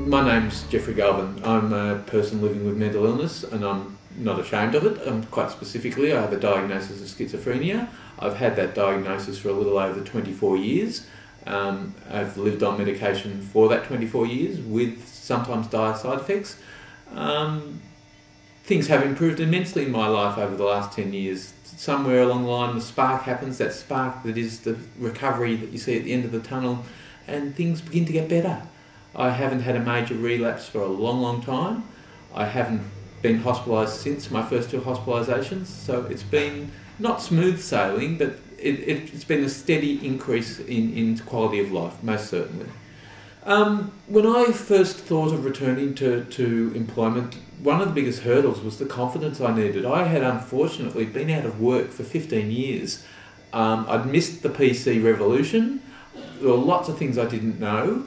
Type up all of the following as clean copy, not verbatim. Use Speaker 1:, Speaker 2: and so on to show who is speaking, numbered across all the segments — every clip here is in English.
Speaker 1: my name's Jeffrey Galvin. I'm a person living with mental illness and I'm not ashamed of it. Quite specifically, I have a diagnosis of schizophrenia. I've had that diagnosis for a little over 24 years. I've lived on medication for that 24 years with sometimes dire side effects. Things have improved immensely in my life over the last 10 years. Somewhere along the line the spark happens, that spark that is the recovery that you see at the end of the tunnel, and things begin to get better. I haven't had a major relapse for a long, long time. I haven't been hospitalised since my first 2 hospitalisations, so it's been not smooth sailing, but it's been a steady increase in quality of life, most certainly. When I first thought of returning to employment, one of the biggest hurdles was the confidence I needed. I had unfortunately been out of work for 15 years. I'd missed the PC revolution. There were lots of things I didn't know,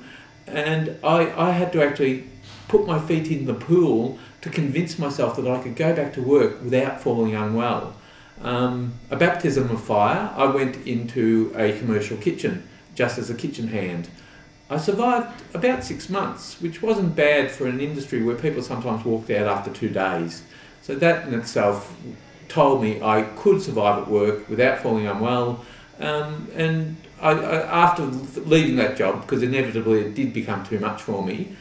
Speaker 1: and I had to actually put my feet in the pool to convince myself that I could go back to work without falling unwell. A baptism of fire. I went into a commercial kitchen just as a kitchen hand. I survived about 6 months, which wasn't bad for an industry where people sometimes walked out after 2 days. So that in itself told me I could survive at work without falling unwell. And after leaving that job, because inevitably it did become too much for me,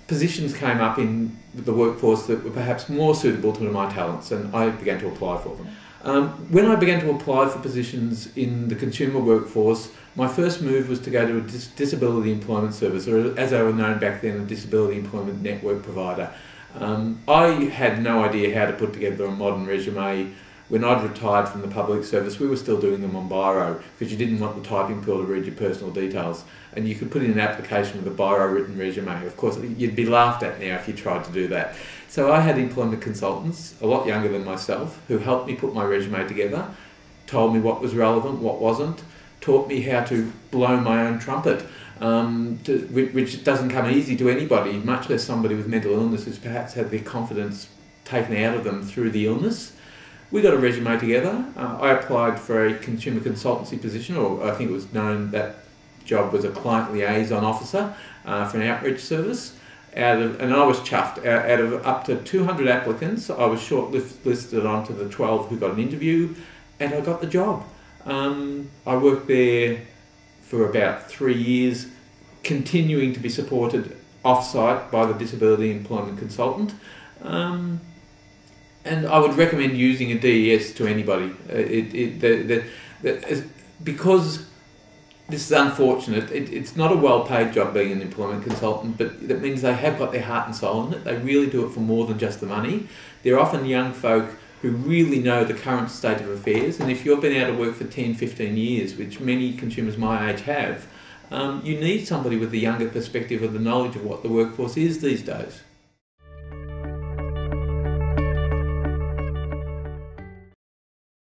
Speaker 1: positions came up in the workforce that were perhaps more suitable to my talents, and I began to apply for them. When I began to apply for positions in the consumer workforce, my first move was to go to a disability employment service, or as they were known back then, a disability employment network provider. I had no idea how to put together a modern resume. When I'd retired from the public service, we were still doing them on biro because you didn't want the typing pool to read your personal details. And you could put in an application with a biro-written resume. Of course, you'd be laughed at now if you tried to do that. So I had employment consultants, a lot younger than myself, who helped me put my resume together, told me what was relevant, what wasn't, taught me how to blow my own trumpet, which doesn't come easy to anybody, much less somebody with mental illness who's perhaps had their confidence taken out of them through the illness. We got a resume together. I applied for a consumer consultancy position, or I think it was known that job was a client liaison officer for an outreach service. And I was chuffed. Out of up to 200 applicants, I was shortlisted onto the 12 who got an interview, and I got the job. I worked there for about 3 years, continuing to be supported off-site by the disability employment consultant. And I would recommend using a DES to anybody. Because this is unfortunate, it's not a well-paid job being an employment consultant, but that means they have got their heart and soul in it. They really do it for more than just the money. They're often young folk who really know the current state of affairs, and if you've been out of work for 10, 15 years, which many consumers my age have, you need somebody with the younger perspective of the knowledge of what the workforce is these days.